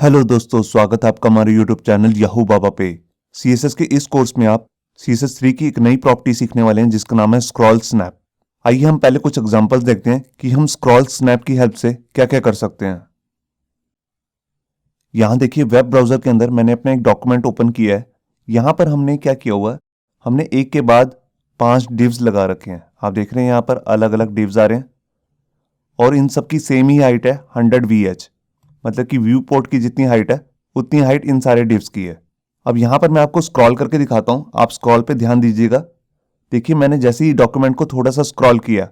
Hello दोस्तों, स्वागत है आपका हमारे यूट्यूब चैनल याहू बाबा पे। सीएसएस के इस कोर्स में आप सीएसएस 3 की एक नई प्रॉपर्टी सीखने वाले हैं जिसका नाम है स्क्रॉल स्नैप। आइए हम पहले कुछ एग्जांपल्स देखते हैं कि हम स्क्रॉल स्नैप की हेल्प से क्या क्या कर सकते हैं। यहाँ देखिए, वेब ब्राउजर के अंदर मैंने अपना एक डॉक्यूमेंट ओपन किया है। यहाँ पर हमने क्या किया हुआ है, हमने एक के बाद 5 डिव्स लगा रखे हैं। आप देख रहे हैं यहाँ पर अलग अलग डिव्स आ रहे हैं और इन सबकी सेम ही हाइट है 100 VH, मतलब कि व्यू पोर्ट की जितनी हाइट है उतनी हाइट इन सारे डिव्स की है। अब यहाँ पर मैं आपको स्क्रॉल करके दिखाता हूँ, आप स्क्रॉल पे ध्यान दीजिएगा। देखिए, मैंने जैसे ही डॉक्यूमेंट को थोड़ा सा स्क्रॉल किया,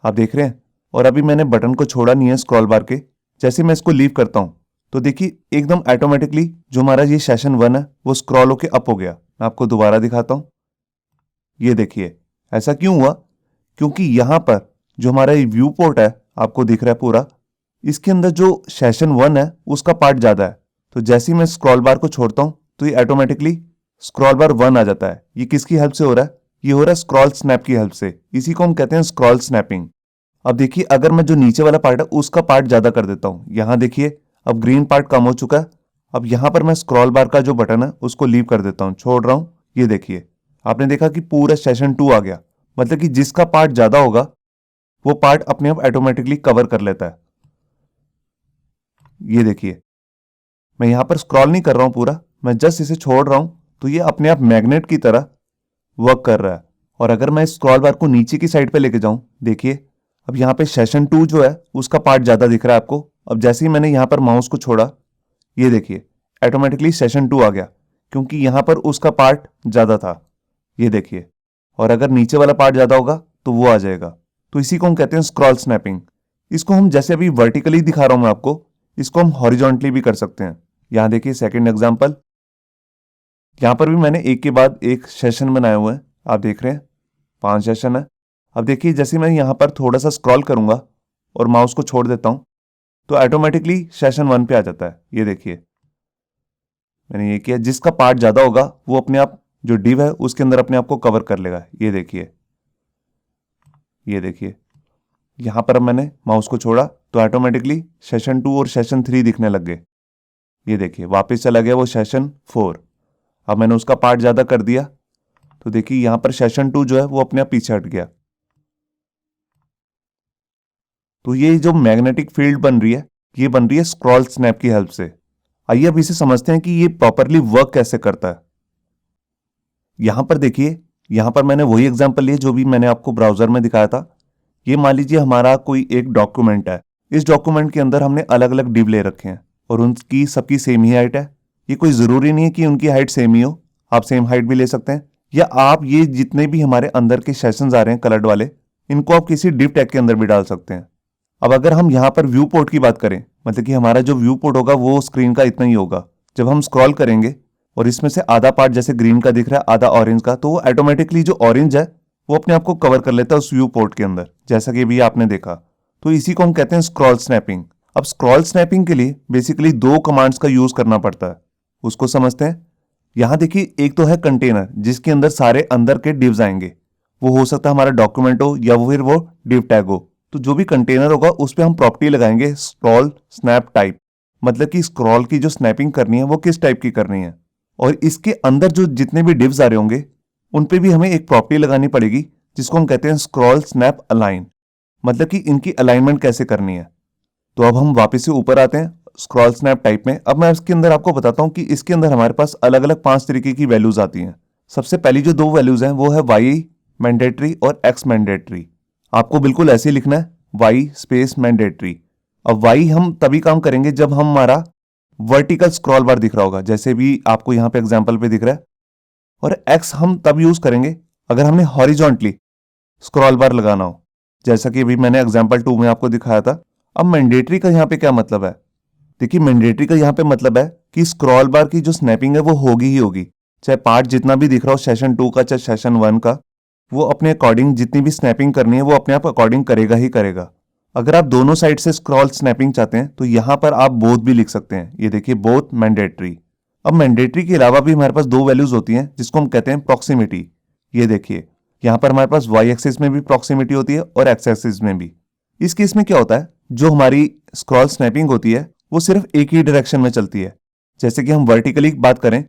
आप देख रहे हैं, और अभी मैंने बटन को छोड़ा नहीं है स्क्रॉल बार के। जैसे मैं इसको लीव करता हूँ तो देखिए एकदम ऑटोमेटिकली जो हमारा ये सेशन 1 है वो स्क्रॉल होके अप हो गया। मैं आपको दोबारा दिखाता हूँ। ये देखिए, ऐसा क्यों हुआ? क्योंकि यहाँ पर जो हमारा ये व्यू पोर्ट है आपको दिख रहा है पूरा, इसके अंदर जो सेशन 1 है उसका पार्ट ज़्यादा है। तो जैसे ही मैं स्क्रॉल बार को छोड़ता हूँ तो ये ऑटोमेटिकली स्क्रॉल बार 1 आ जाता है। ये किसकी हेल्प से हो रहा है? ये हो रहा है स्क्रॉल स्नैप की हेल्प से। इसी को हम कहते हैं स्क्रॉल स्नैपिंग। अब देखिए, अगर मैं जो नीचे वाला पार्ट है उसका पार्ट ज़्यादा कर देता हूँ, यहाँ देखिए अब ग्रीन पार्ट कम हो चुका है। अब यहाँ पर मैं स्क्रॉल बार का जो बटन है उसको लीव कर देता हूँ, छोड़ रहा हूँ। ये देखिए, आपने देखा कि पूरा सेशन 2 आ गया। मतलब कि जिसका पार्ट ज़्यादा होगा वो पार्ट अपने आप ऑटोमेटिकली कवर कर लेता है। ये देखिए, मैं यहां पर स्क्रॉल नहीं कर रहा हूं पूरा, मैं जस्ट इसे छोड़ रहा हूं तो ये अपने आप मैग्नेट की तरह वर्क कर रहा है। और अगर मैं स्क्रॉल बार को नीचे की साइड पे लेके जाऊं, देखिए अब यहां पे सेशन 2 जो है उसका पार्ट ज्यादा दिख रहा है आपको। अब जैसे ही मैंने यहां पर माउस को छोड़ा, ये देखिए ऑटोमेटिकली सेशन 2 आ गया, क्योंकि यहां पर उसका पार्ट ज्यादा था। ये देखिए, और अगर नीचे वाला पार्ट ज्यादा होगा तो वो आ जाएगा। तो इसी को हम कहते हैं स्क्रॉल स्नैपिंग। इसको हम जैसे अभी वर्टिकली दिखा रहा हूं मैं आपको, इसको हम हॉरिजॉन्टली भी कर सकते हैं। यहां देखिए सेकंड एग्जांपल, यहां पर भी मैंने एक के बाद एक सेशन बनाए हुए हैं। आप देख रहे हैं 5 सेशन है। अब देखिए, जैसे मैं यहां पर थोड़ा सा स्क्रॉल करूंगा और माउस को छोड़ देता हूं तो ऑटोमेटिकली सेशन 1 पे आ जाता है। ये देखिए, मैंने ये किया, जिसका पार्ट ज्यादा होगा वो अपने आप जो डिव है उसके अंदर अपने आप को कवर कर लेगा। ये देखिए, ये देखिए, यहां पर मैंने माउस को छोड़ा तो ऑटोमेटिकली सेशन 2 और सेशन 3 दिखने लग गए। ये देखिए, वापस चला गया वो सेशन 4। अब मैंने उसका पार्ट ज्यादा कर दिया तो देखिए यहां पर सेशन 2 जो है वो अपने आप पीछे हट गया। तो ये जो मैग्नेटिक फील्ड बन रही है, ये बन रही है स्क्रॉल स्नैप की हेल्प से। आइए अब इसे समझते हैं कि ये प्रॉपरली वर्क कैसे करता है। यहां पर देखिए, यहां पर मैंने वही एग्जांपल लिया जो भी मैंने आपको ब्राउजर में दिखाया था। ये मान लीजिए हमारा कोई एक डॉक्यूमेंट है। इस डॉक्यूमेंट के अंदर हमने अलग अलग डिव ले रखे हैं और उनकी सबकी सेम ही हाइट है। ये कोई जरूरी नहीं है कि उनकी हाइट सेम ही हो, आप सेम हाइट भी ले सकते हैं। या आप ये जितने भी हमारे अंदर के सेशंस आ रहे हैं कलर्ड वाले, इनको आप किसी डिव टैग के अंदर भी डाल सकते हैं। अब अगर हम यहाँ पर व्यू पोर्ट की बात करें, मतलब कि हमारा जो व्यू पोर्ट होगा वो स्क्रीन का इतना ही होगा। जब हम स्क्रॉल करेंगे और इसमें से आधा पार्ट जैसे ग्रीन का दिख रहा है, आधा ऑरेंज का, तो वो ऑटोमेटिकली जो ऑरेंज है वो अपने आप को कवर कर लेता है उस व्यू पोर्ट के अंदर, जैसा कि भी आपने देखा। तो इसी को हम कहते हैं स्क्रॉल स्नैपिंग। अब स्क्रॉल स्नैपिंग के लिए बेसिकली 2 कमांड्स का यूज करना पड़ता है, उसको समझते हैं। यहां देखिए, एक तो है कंटेनर जिसके अंदर सारे अंदर के डिव्स आएंगे। वो हो सकता है हमारा डॉक्यूमेंट हो या फिर वो डिव टैग हो। तो जो भी कंटेनर होगा उस पर हम प्रॉपर्टी लगाएंगे स्क्रॉल स्नैप टाइप, मतलब कि स्क्रॉल की जो स्नैपिंग करनी है वो किस टाइप की करनी है। और इसके अंदर जो जितने भी डिव्स आ रहे होंगे उन पे भी हमें एक प्रॉपर्टी लगानी पड़ेगी जिसको हम कहते हैं स्क्रॉल स्नैप अलाइन, मतलब कि इनकी अलाइनमेंट कैसे करनी है। तो अब हम वापस से ऊपर आते हैं स्क्रॉल स्नैप टाइप में। अब मैं इसके अंदर आपको बताता हूं कि इसके अंदर हमारे पास अलग अलग 5 तरीके की वैल्यूज आती हैं। सबसे पहली जो 2 वैल्यूज हैं वो है वाई मैंडेटरी और एक्स मैंडेटरी। आपको बिल्कुल ऐसे ही लिखना है, वाई स्पेस मैंडेटरी। अब वाई हम तभी काम करेंगे जब हमारा वर्टिकल स्क्रॉल बार दिख रहा होगा, जैसे भी आपको यहां पे एग्जांपल पे दिख रहा है। और एक्स हम तब यूज करेंगे अगर हमने हॉरिजॉन्टली स्क्रॉल बार लगाना हो, जैसा कि अभी मैंने एग्जांपल 2 में आपको दिखाया था। अब मैंडेटरी का यहां पे क्या मतलब है? देखिए, मैंडेटरी का यहां पे मतलब है कि स्क्रॉल बार की जो स्नैपिंग है वो होगी ही होगी, चाहे पार्ट जितना भी दिख रहा हो सेशन 2 का चाहे सेशन 1 का, वो अपने अकॉर्डिंग जितनी भी स्नैपिंग करनी है वो अपने आप अकॉर्डिंग करेगा ही करेगा। अगर आप दोनों साइड से स्क्रॉल स्नैपिंग चाहते हैं तो यहां पर आप बोथ भी लिख सकते हैं। ये देखिए, बोथ मैंडेटरी। अब मैंडेटरी के अलावा भी हमारे पास 2 वैल्यूज होती हैं जिसको हम कहते हैं प्रॉक्सिमिटी। ये देखिए, यहां पर हमारे पास वाई एक्सिस में भी प्रॉक्सिमिटी होती है और एक्स एक्सिस में भी। इस केस में क्या होता है, जो हमारी स्क्रॉल स्नैपिंग होती है वो सिर्फ एक ही डायरेक्शन में चलती है। जैसे कि हम वर्टिकली बात करें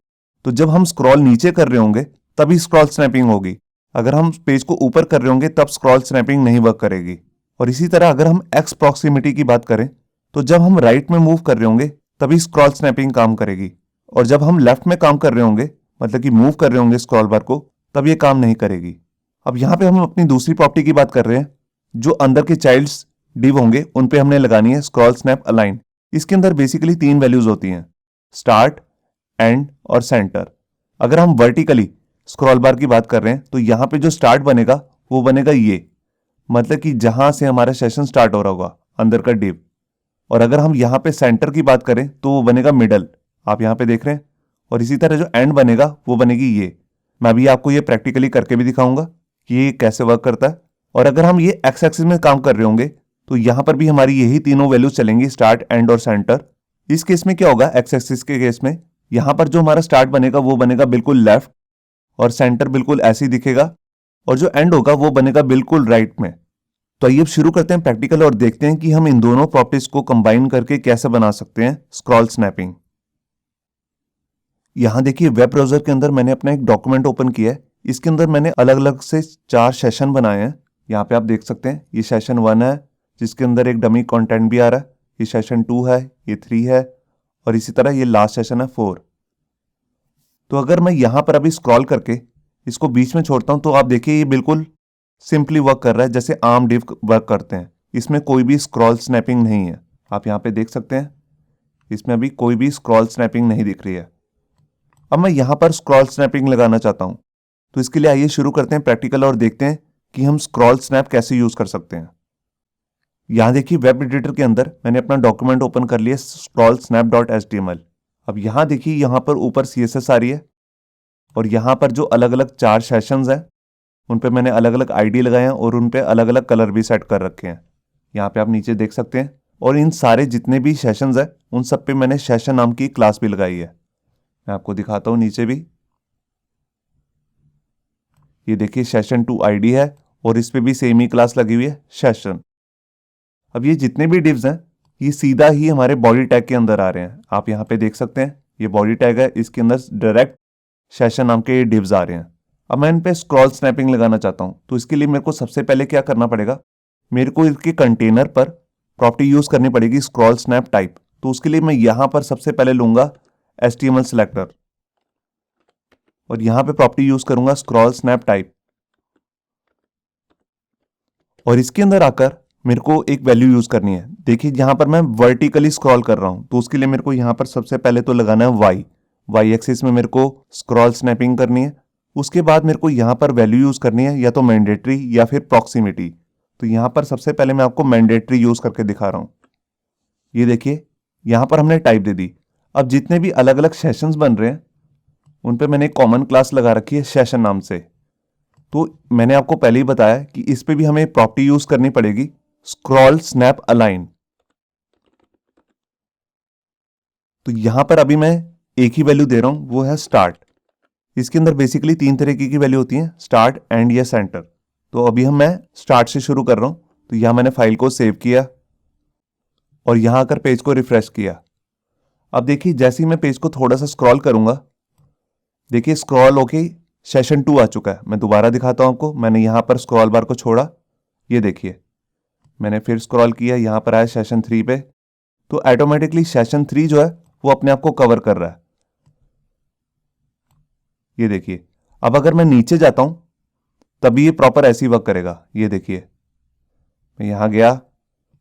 तो जब हम स्क्रॉल नीचे कर रहे होंगे तभी स्क्रॉल स्नैपिंग होगी। अगर हम पेज को ऊपर कर रहे होंगे तब स्क्रॉल स्नैपिंग नहीं वर्क करेगी। और इसी तरह अगर हम एक्स प्रॉक्सिमिटी की बात करें तो जब हम राइट में मूव कर रहे होंगे तभी स्क्रॉल स्नैपिंग काम करेगी, और जब हम लेफ्ट में काम कर रहे होंगे मतलब कि मूव कर रहे होंगे स्क्रॉल बार को, तब ये काम नहीं करेगी। अब यहाँ पे हम अपनी दूसरी प्रॉपर्टी की बात कर रहे हैं। जो अंदर के चाइल्ड्स डिव होंगे उन पे हमने लगानी है स्क्रॉल स्नैप अलाइन। इसके अंदर बेसिकली 3 वैल्यूज होती हैं, स्टार्ट, एंड और सेंटर। अगर हम वर्टिकली स्क्रॉल बार की बात कर रहे हैं तो यहाँ पे जो स्टार्ट बनेगा वो बनेगा ये, मतलब कि जहां से हमारा सेशन स्टार्ट हो रहा होगा अंदर का डिव। और अगर हम यहाँ पे सेंटर की बात करें तो वो बनेगा मिडल, आप यहाँ पे देख रहे हैं। और इसी तरह जो एंड बनेगा वो बनेगी ये। मैं अभी आपको ये प्रैक्टिकली करके भी दिखाऊंगा कि ये कैसे वर्क करता है। और अगर हम ये एक्स एक्सिस में काम कर रहे होंगे तो यहाँ पर भी हमारी यही तीनों वैल्यूज चलेंगी, स्टार्ट, एंड और सेंटर। इस केस में क्या होगा, एक्स एक्सिस के केस में यहाँ पर जो हमारा स्टार्ट बनेगा वो बनेगा बिल्कुल लेफ्ट, और सेंटर बिल्कुल ऐसे ही दिखेगा, और जो एंड होगा वो बनेगा बिल्कुल राइट में। तो आइए अब शुरू करते हैं प्रैक्टिकल और देखते हैं कि हम इन दोनों प्रॉपर्टीज को कंबाइन करके कैसे बना सकते हैं स्क्रॉल स्नैपिंग। यहां देखिए वेब ब्राउजर के अंदर मैंने अपना एक डॉक्यूमेंट ओपन किया है। इसके अंदर मैंने अलग अलग से 4 सेशन बनाए हैं। यहाँ पे आप देख सकते हैं ये सेशन 1 है जिसके अंदर एक डमी कंटेंट भी आ रहा है, ये सेशन 2 है, ये 3 है, और इसी तरह ये लास्ट सेशन है 4। तो अगर मैं यहाँ पर अभी स्क्रॉल करके इसको बीच में छोड़ता हूं तो आप देखिए ये बिल्कुल सिंपली वर्क कर रहा है जैसे आर्म डिव वर्क करते हैं। इसमें कोई भी स्क्रॉल स्नैपिंग नहीं है, आप यहाँ पे देख सकते हैं इसमें अभी कोई भी स्क्रॉल स्नैपिंग नहीं दिख रही है। अब मैं यहाँ पर स्क्रॉल स्नैपिंग लगाना चाहता हूँ, तो इसके लिए आइए शुरू करते हैं प्रैक्टिकल और देखते हैं कि हम स्क्रॉल स्नैप कैसे यूज कर सकते हैं। यहाँ देखिए वेब एडिटर के अंदर मैंने अपना डॉक्यूमेंट ओपन कर लिया स्क्रॉल स्नैप डॉट HTML। अब यहाँ देखिए यहाँ पर ऊपर CSS आ रही है, और यहाँ पर जो अलग अलग 4 सेशंस हैं उन पे मैंने अलग अलग ID लगाए हैं और उन पे अलग अलग कलर भी सेट कर रखे हैं। यहाँ पे आप नीचे देख सकते हैं, और इन सारे जितने भी सेशंस हैं उन सब पे मैंने सेशन नाम की क्लास भी लगाई है। मैं आपको दिखाता हूँ नीचे भी, ये देखिए सेशन 2 ID है और इस पे भी सेम ही क्लास लगी हुई है सेशन। अब ये जितने भी डिव्स हैं ये सीधा ही हमारे बॉडी टैग के अंदर आ रहे हैं। आप यहाँ पे देख सकते हैं ये बॉडी टैग है, इसके अंदर डायरेक्ट सेशन नाम के डिव्स आ रहे हैं। अब मैं इन पे स्क्रॉल स्नैपिंग लगाना चाहता हूँ, तो इसके लिए मेरे को सबसे पहले क्या करना पड़ेगा, मेरे को इसके कंटेनर पर प्रॉपर्टी यूज करनी पड़ेगी स्क्रॉल स्नैप टाइप। तो उसके लिए मैं यहाँ पर सबसे पहले लूंगा HTML सेलेक्टर, और यहाँ पे प्रॉपर्टी यूज करूंगा स्क्रॉल स्नैप टाइप। और इसके अंदर आकर मेरे को एक वैल्यू यूज करनी है। देखिए यहाँ पर मैं वर्टिकली स्क्रॉल कर रहा हूं, तो उसके लिए मेरे को यहाँ पर सबसे पहले तो लगाना है y एक्सिस में मेरे को स्क्रॉल स्नैपिंग करनी है। उसके बाद मेरे को यहाँ पर वैल्यू यूज करनी है या तो मैंडेटरी या फिर प्रॉक्सिमिटी। तो यहाँ पर सबसे पहले मैं आपको मैंडेटरी यूज करके दिखा रहा हूं। ये देखिए यहाँ पर हमने टाइप दे दी। अब जितने भी अलग अलग सेशंस बन रहे हैं उन पे मैंने एक कॉमन क्लास लगा रखी है सेशन नाम से। तो मैंने आपको पहले ही बताया कि इस पे भी हमें प्रॉपर्टी यूज करनी पड़ेगी स्क्रॉल स्नैप अलाइन। तो यहां पर अभी मैं एक ही वैल्यू दे रहा हूं, वो है स्टार्ट। इसके अंदर बेसिकली 3 तरीके की वैल्यू होती हैं, स्टार्ट, एंड या सेंटर। तो अभी मैं स्टार्ट से शुरू कर रहा हूं। तो यहां मैंने फाइल को सेव किया और यहां आकर पेज को रिफ्रेश किया। अब देखिए जैसे ही मैं पेज को थोड़ा सा स्क्रॉल करूंगा, देखिए स्क्रॉल होके सेशन 2 आ चुका है। मैं दोबारा दिखाता हूं आपको। मैंने यहां पर स्क्रॉल बार को छोड़ा, ये देखिए मैंने फिर स्क्रॉल किया, यहां पर आया सेशन 3 पे। तो ऑटोमेटिकली सेशन 3 जो है वो अपने आप को कवर कर रहा है, ये देखिए। अब अगर मैं नीचे जाता हूं तभी ये प्रॉपर ऐसे ही वर्क करेगा। ये देखिए मैं यहां गया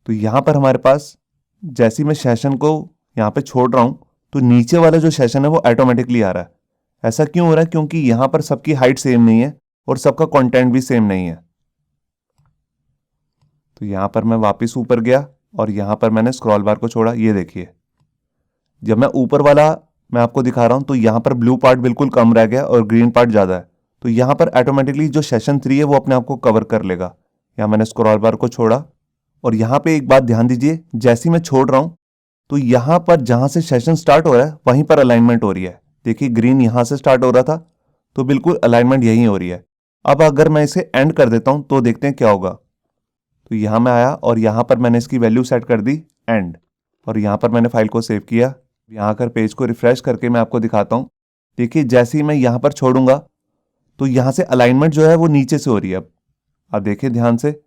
तो यहां पर हमारे पास जैसे मैं सेशन को यहां पे छोड़ रहा हूं तो नीचे वाला जो सेशन है वो ऑटोमेटिकली आ रहा है। ऐसा क्यों हो रहा है, क्योंकि यहां पर सबकी हाइट सेम नहीं है और सबका कंटेंट भी सेम नहीं है। तो यहां पर मैं वापस ऊपर गया और यहां पर मैंने स्क्रॉल बार को छोड़ा, ये देखिए जब मैं ऊपर वाला मैं आपको दिखा रहा हूं तो यहां पर ब्लू पार्ट बिल्कुल कम रह गया और ग्रीन पार्ट ज्यादा है। तो यहां पर ऑटोमेटिकली जो सेशन 3 है वो अपने आप को कवर कर लेगा। यहां मैंने स्क्रॉल बार को छोड़ा और यहां पे एक बात ध्यान दीजिए, जैसे मैं छोड़ रहा हूं तो यहां पर जहां से सेशन स्टार्ट हो रहा है वहीं पर अलाइनमेंट हो रही है। देखिए ग्रीन यहां से स्टार्ट हो रहा था तो बिल्कुल अलाइनमेंट यहीं हो रही है। अब अगर मैं इसे एंड कर देता हूं तो देखते हैं क्या होगा। तो यहां मैं आया और यहां पर मैंने इसकी वैल्यू सेट कर दी एंड। और यहाँ पर मैंने फाइल को सेव किया। यहाँ आकर पेज को रिफ्रेश करके मैं आपको दिखाता हूँ। देखिए जैसे ही मैं यहाँ पर छोड़ूंगा तो यहाँ से अलाइनमेंट जो है वो नीचे से हो रही है। अब आप देखिए ध्यान से,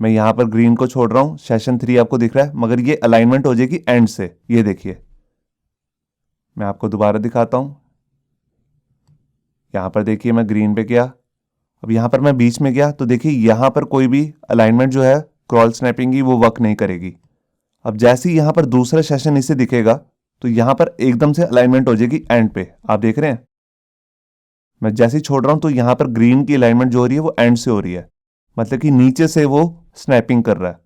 मैं यहाँ पर ग्रीन को छोड़ रहा हूँ, सेशन 3 आपको दिख रहा है, मगर ये अलाइनमेंट हो जाएगी एंड से। ये देखिए मैं आपको दोबारा दिखाता हूँ। यहाँ पर देखिए मैं ग्रीन पे गया, अब यहाँ पर मैं बीच में गया तो देखिए यहाँ पर कोई भी अलाइनमेंट जो है स्क्रॉल स्नैपिंग की वो वर्क नहीं करेगी। अब जैसे ही यहाँ पर दूसरा सेशन इसे दिखेगा तो यहाँ पर एकदम से अलाइनमेंट हो जाएगी एंड पे। आप देख रहे हैं मैं जैसे ही छोड़ रहा हूं तो यहाँ पर ग्रीन की अलाइनमेंट जो हो रही है वो एंड से हो रही है, मतलब कि नीचे से वो स्नैपिंग कर रहा है।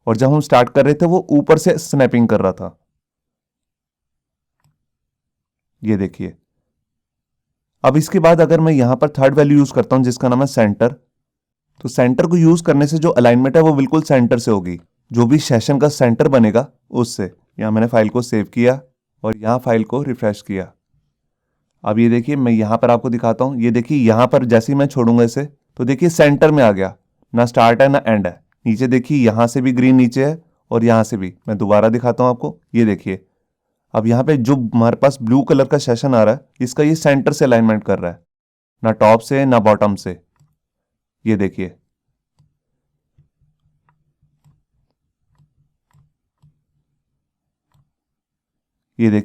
और जब हम स्टार्ट कर रहे थे वो ऊपर से स्नैपिंग कर रहा था। ये देखिए अब इसके बाद अगर मैं यहां पर थर्ड वैल्यू यूज करता हूं जिसका नाम है सेंटर, तो सेंटर को यूज करने से जो अलाइनमेंट है वो बिल्कुल सेंटर से होगी, जो भी सेशन का सेंटर बनेगा उससे। यहां मैंने फाइल को सेव किया और यहां फाइल को रिफ्रेश किया। अब ये देखिए मैं यहां पर आपको दिखाता हूं। ये देखिए यहां पर जैसे ही मैं छोड़ूंगा इसे तो देखिए सेंटर में आ गया, ना स्टार्ट है ना एंड है। नीचे देखिए यहां से भी ग्रीन नीचे है और यहां से भी। मैं दोबारा दिखाता हूं आपको। ये देखिए अब यहाँ पे जो हमारे पास ब्लू कलर का सेशन आ रहा है इसका ये सेंटर से अलाइनमेंट कर रहा है, ना टॉप से ना बॉटम से। ये देखिए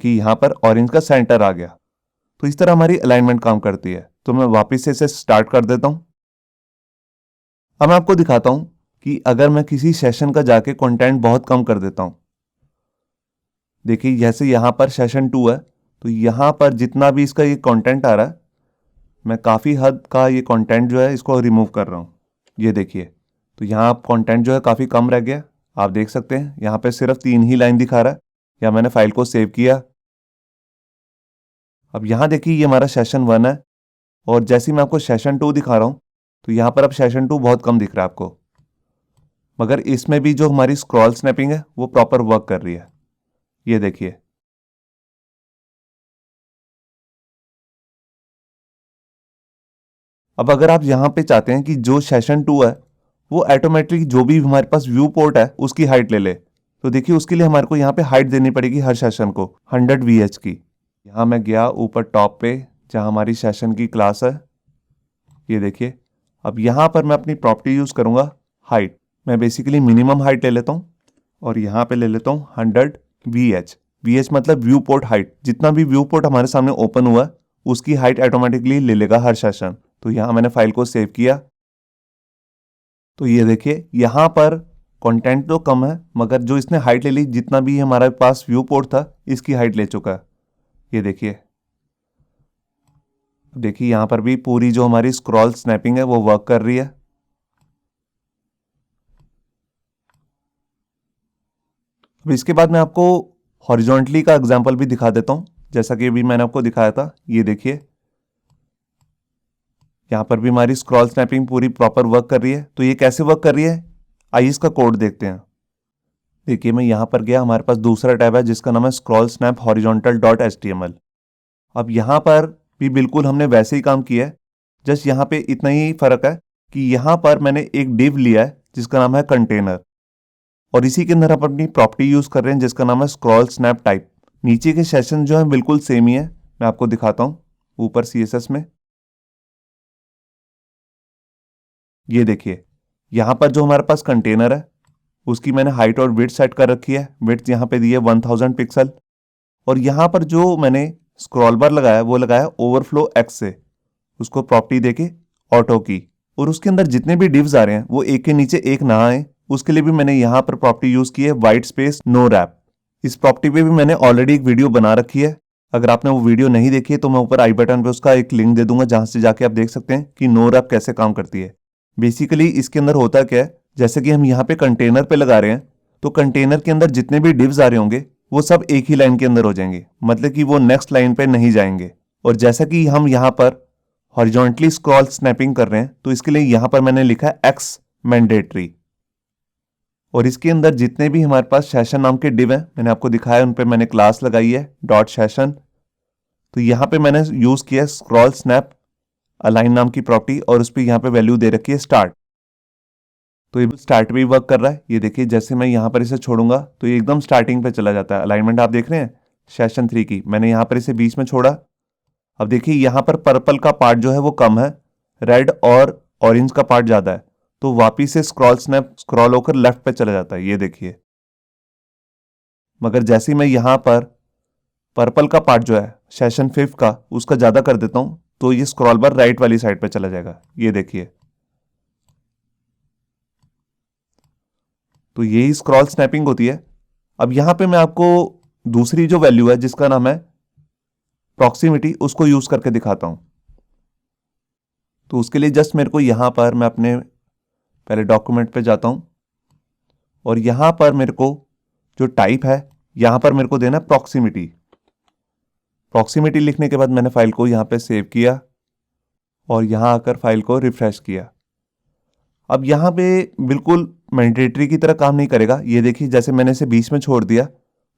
यहां पर ऑरेंज का सेंटर आ गया। तो इस तरह हमारी अलाइनमेंट काम करती है। तो मैं वापस से इसे स्टार्ट कर देता हूं। अब मैं आपको दिखाता हूं कि अगर मैं किसी सेशन का जाके कंटेंट बहुत कम कर देता हूं। देखिए जैसे यहां पर सेशन 2 है तो यहां पर जितना भी इसका ये कंटेंट आ रहा है मैं काफ़ी हद का ये कंटेंट जो है इसको रिमूव कर रहा हूँ। ये देखिए तो यहाँ कंटेंट जो है काफ़ी कम रह गया। आप देख सकते हैं यहाँ पे सिर्फ 3 ही लाइन दिखा रहा है। या मैंने फाइल को सेव किया। अब यहाँ देखिए ये हमारा सेशन 1 है और जैसे ही मैं आपको सेशन 2 दिखा रहा हूँ तो यहाँ पर अब सेशन 2 बहुत कम दिख रहा है आपको, मगर इसमें भी जो हमारी स्क्रॉल स्नैपिंग है वो प्रॉपर वर्क कर रही है। ये देखिए अब अगर आप यहाँ पे चाहते हैं कि जो सेशन 2 है वो ऑटोमेटिक जो भी हमारे पास व्यू पोर्ट है उसकी हाइट ले ले, तो देखिए उसके लिए हमारे को यहाँ पे हाइट देनी पड़ेगी हर सेशन को 100 VH की। यहाँ मैं गया ऊपर टॉप पे जहाँ हमारी सेशन की क्लास है। ये देखिए अब यहाँ पर मैं अपनी प्रॉपर्टी यूज करूंगा हाइट। मैं बेसिकली मिनिमम हाइट ले लेता हूँ और यहाँ पे ले लेता हूँ 100 VH। VH मतलब व्यू पोर्ट हाइट। जितना भी व्यू पोर्ट हमारे सामने ओपन हुआ उसकी हाइट ऑटोमेटिकली ले लेगा हर सेशन। तो यहाँ मैंने फाइल को सेव किया। तो ये देखिए यहाँ पर कंटेंट तो कम है मगर जो इसने हाइट ले ली, जितना भी हमारे पास व्यू पोर्ट था इसकी हाइट ले चुका है। ये देखिए यहाँ पर भी पूरी जो हमारी स्क्रॉल स्नैपिंग है वो वर्क कर रही है। अब इसके बाद मैं आपको हॉरिजॉन्टली का एग्जांपल भी दिखा देता हूं, जैसा कि अभी मैंने आपको दिखाया था। ये देखिए यहाँ पर भी हमारी स्क्रॉल स्नैपिंग पूरी प्रॉपर वर्क कर रही है। तो ये कैसे वर्क कर रही है आइए इसका कोड देखते हैं। देखिए मैं यहाँ पर गया, हमारे पास दूसरा टैब है जिसका नाम है scroll snap horizontal dot HTML। अब यहाँ पर भी बिल्कुल हमने वैसे ही काम किया है, जस्ट यहाँ पे इतना ही फर्क है कि यहाँ पर मैंने एक डिव लिया है जिसका नाम है कंटेनर और इसी के अंदर हम अपनी प्रॉपर्टी यूज कर रहे हैं जिसका नाम है स्क्रॉल स्नैप टाइप। नीचे के सेशन जो है बिल्कुल सेम ही है। मैं आपको दिखाता हूँ ऊपर CSS में। ये देखिए यहाँ पर जो हमारे पास कंटेनर है उसकी मैंने हाइट और विड्थ सेट कर रखी है। विड्थ यहाँ पे दी है 1000 पिक्सल और यहाँ पर जो मैंने स्क्रॉल बार लगाया वो लगाया ओवरफ्लो एक्स से, उसको प्रॉपर्टी देके ऑटो की। और उसके अंदर जितने भी डिव्स आ रहे हैं वो एक के नीचे एक ना आए उसके लिए भी मैंने यहाँ पर प्रॉपर्टी यूज की है वाइट स्पेस नो रैप। इस प्रॉपर्टी पे भी मैंने ऑलरेडी एक वीडियो बना रखी है। अगर आपने वो वीडियो नहीं देखी है तो मैं ऊपर आई बटन पे उसका एक लिंक दे दूंगा जहां से जाके आप देख सकते हैं कि नो रैप कैसे काम करती है। बेसिकली इसके अंदर होता क्या है, जैसे कि हम यहाँ पे कंटेनर पे लगा रहे हैं तो कंटेनर के अंदर जितने भी डिव्स आ रहे होंगे वो सब एक ही लाइन के अंदर हो जाएंगे, मतलब कि वो नेक्स्ट लाइन पे नहीं जाएंगे। और जैसा कि हम यहाँ पर हॉरिजॉन्टली स्क्रॉल स्नैपिंग कर रहे हैं तो इसके लिए यहाँ पर मैंने लिखा है एक्स मैंडेटरी और इसके अंदर जितने भी हमारे पास सेशन नाम के डिव हैं मैंने आपको दिखाया, उन पे मैंने क्लास लगाई है डॉट सेशन। तो यहाँ पे मैंने यूज किया स्क्रॉल स्नैप अलाइन नाम की प्रॉपर्टी और उस पर यहाँ पे वैल्यू दे रखी है स्टार्ट। तो ये स्टार्ट भी वर्क कर रहा है। ये देखिए जैसे मैं यहाँ पर इसे छोड़ूंगा तो ये एकदम स्टार्टिंग पे चला जाता है। अलाइनमेंट आप देख रहे हैं सेशन 3 की, मैंने यहाँ पर इसे बीच में छोड़ा। अब देखिए यहाँ पर पर्पल का पार्ट जो है वो कम है, रेड और ऑरेंज का पार्ट ज्यादा है, तो वापिस से स्क्रॉल स्नैप स्क्रॉल होकर लेफ्ट पे चला जाता है। ये देखिए, मगर जैसे ही मैं यहाँ पर पर्पल का पार्ट जो है सेशन 5 का उसका ज्यादा कर देता हूं तो ये स्क्रॉल बार राइट वाली साइड पे चला जाएगा। ये देखिए, तो यही स्क्रॉल स्नैपिंग होती है। अब यहां पे मैं आपको दूसरी जो वैल्यू है जिसका नाम है प्रॉक्सिमिटी, उसको यूज करके दिखाता हूं। तो उसके लिए जस्ट मेरे को यहां पर मैं अपने पहले डॉक्यूमेंट पे जाता हूं और यहां पर मेरे को जो टाइप है यहां पर मेरे को देना प्रॉक्सिमिटी। प्रॉक्सिमिटी लिखने के बाद मैंने फाइल को यहां पे सेव किया और यहां आकर फाइल को रिफ्रेश किया। अब यहां पे बिल्कुल मैंडेटरी की तरह काम नहीं करेगा। ये देखिए जैसे मैंने इसे बीच में छोड़ दिया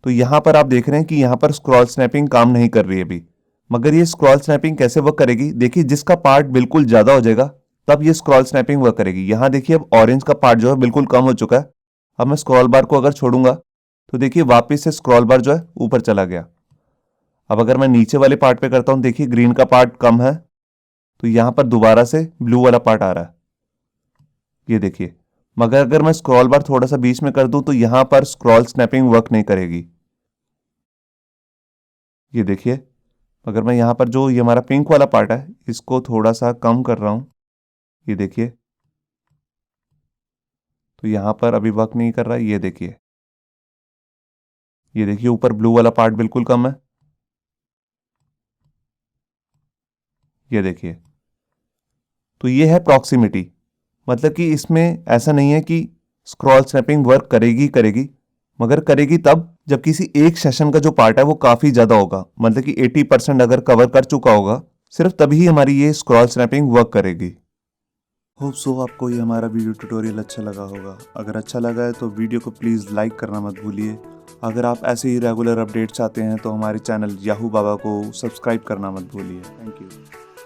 तो यहां पर आप देख रहे हैं कि यहां पर स्क्रॉल स्नैपिंग काम नहीं कर रही है अभी। मगर ये स्क्रॉल स्नैपिंग कैसे वर्क करेगी, देखिए जिसका पार्ट बिल्कुल ज्यादा हो जाएगा तब ये स्क्रॉल स्नैपिंग वर्क करेगी। यहां देखिए अब ऑरेंज का पार्ट जो है बिल्कुल कम हो चुका है। अब मैं स्क्रॉल बार को अगर छोड़ूंगा तो देखिए वापिस से स्क्रॉल बार जो है ऊपर चला गया। अब अगर मैं नीचे वाले पार्ट पे करता हूं, देखिए ग्रीन का पार्ट कम है तो यहां पर दोबारा से ब्लू वाला पार्ट आ रहा है। ये देखिए, मगर अगर मैं स्क्रॉल बार थोड़ा सा बीच में कर दूं तो यहां पर स्क्रॉल स्नैपिंग वर्क नहीं करेगी। ये देखिए, अगर मैं यहां पर जो ये हमारा पिंक वाला पार्ट है इसको थोड़ा सा कम कर रहा हूं, ये देखिए, तो यहां पर अभी वर्क नहीं कर रहा है। ये देखिए ऊपर ब्लू वाला पार्ट बिल्कुल कम है। ये देखिए, तो ये है प्रॉक्सिमिटी। मतलब कि इसमें ऐसा नहीं है कि स्क्रॉल स्नैपिंग वर्क करेगी करेगी, मगर करेगी तब जब किसी एक सेशन का जो पार्ट है वो काफी ज्यादा होगा, मतलब कि 80% अगर कवर कर चुका होगा, सिर्फ तभी हमारी ये स्क्रॉल स्नैपिंग वर्क करेगी। होप सो आपको ये हमारा वीडियो ट्यूटोरियल अच्छा लगा होगा। अगर अच्छा लगा है तो वीडियो को प्लीज़ लाइक करना मत भूलिए। अगर आप ऐसे ही रेगुलर अपडेट चाहते हैं तो हमारे चैनल याहू बाबा को सब्सक्राइब करना मत भूलिए। Thank you.